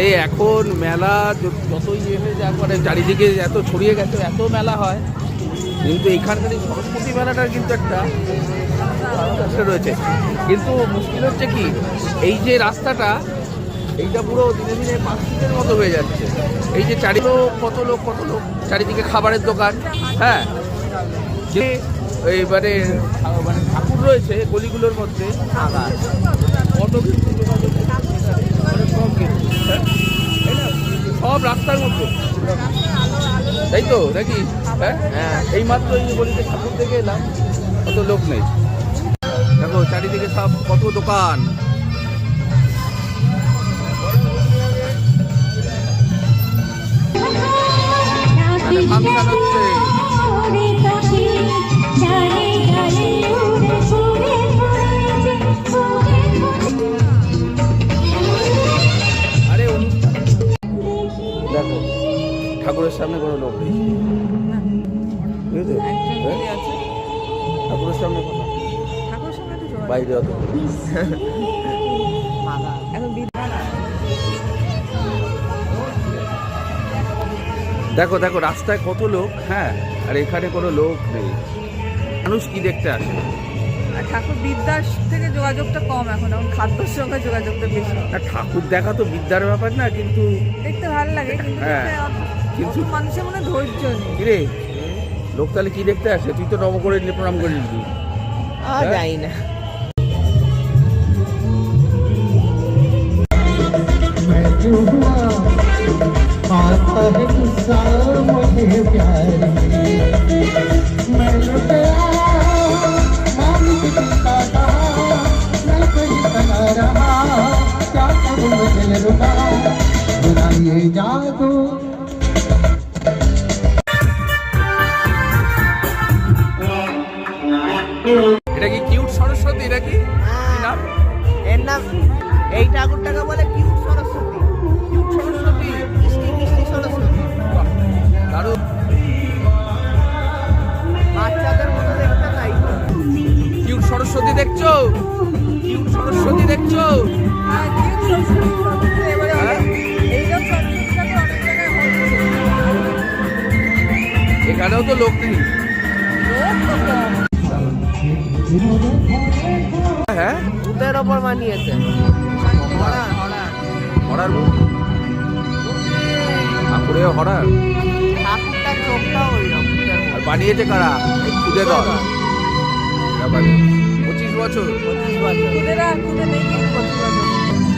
এই এখন মেলা যতই হয়ে যাক মানে চারিদিকে এত ছড়িয়ে গেছে, এত মেলা হয়, কিন্তু এখানকার এই সরস্বতী মেলাটার কিন্তু একটা রয়েছে। কিন্তু মুশকিল হচ্ছে কি, এই যে রাস্তাটা এইটা পুরো দিনে দিনে পার্কিংয়ের মতো হয়ে যাচ্ছে। এই যে কত লোক চারিদিকে খাবারের দোকান, হ্যাঁ, যে এইবারে মানে ঠাকুর রয়েছে গলিগুলোর মধ্যে কত কিন্তু সব রাস্তার মধ্যে, তাই তো নাকি? হ্যাঁ, এই মাত্র এই গলিতে ঠাকুর দেখে এলাম, কত লোক নেই। দেখো চারিদিকে সব কত দোকান, ফাংশন হচ্ছে। আরে দেখো ঠাকুরের সামনে কোনো লোক নেই, ঠাকুরের সামনে বাইরে অত দেখো দেখো রাস্তায় কত লোক, হ্যাঁ, আর এখানে কোনো লোক নেই। মানুষ কি দেখতে আসে? ঠাকুর বিদ্যার থেকে যোগাযোগটা কম, এখন খাদ্যর সঙ্গে যোগাযোগটা বেশি। ঠাকুর দেখা তো বিদ্যার ব্যাপার না, কিন্তু দেখতে ভালো লাগে, হ্যাঁ, কিন্তু মানুষের মনে ধৈর্য নেই। কিরে লোক তাহলে কি দেখতে আসে? তুই তো নব করে নিয়ে প্রণাম করে নিবি। যাই না। এটা কি কিউট সরস্বতী নাকি? নাম এর নাম এই ঠাকুরটাকে বলে কিউট সরস্বতী। কিউট সরস্বতী, মিষ্টি মিষ্টি সরস্বতী, দারুণ। বাচ্চাদের মতো দেখতে নাই। কিউট সরস্বতী দেখছো? কিউট সরস্বতী দেখছো? এখানেও তো লোক নেই। হ্যাঁ, দুধের ওপর মানিয়েছে। হরার ঠাকুরেও হরার, ঠাকুরটার চোখটাও ওইরকম। আর বানিয়েছে কারা? খুদে দল। 25 বছর। 25 বছর। খুদেরা খুদে নেই।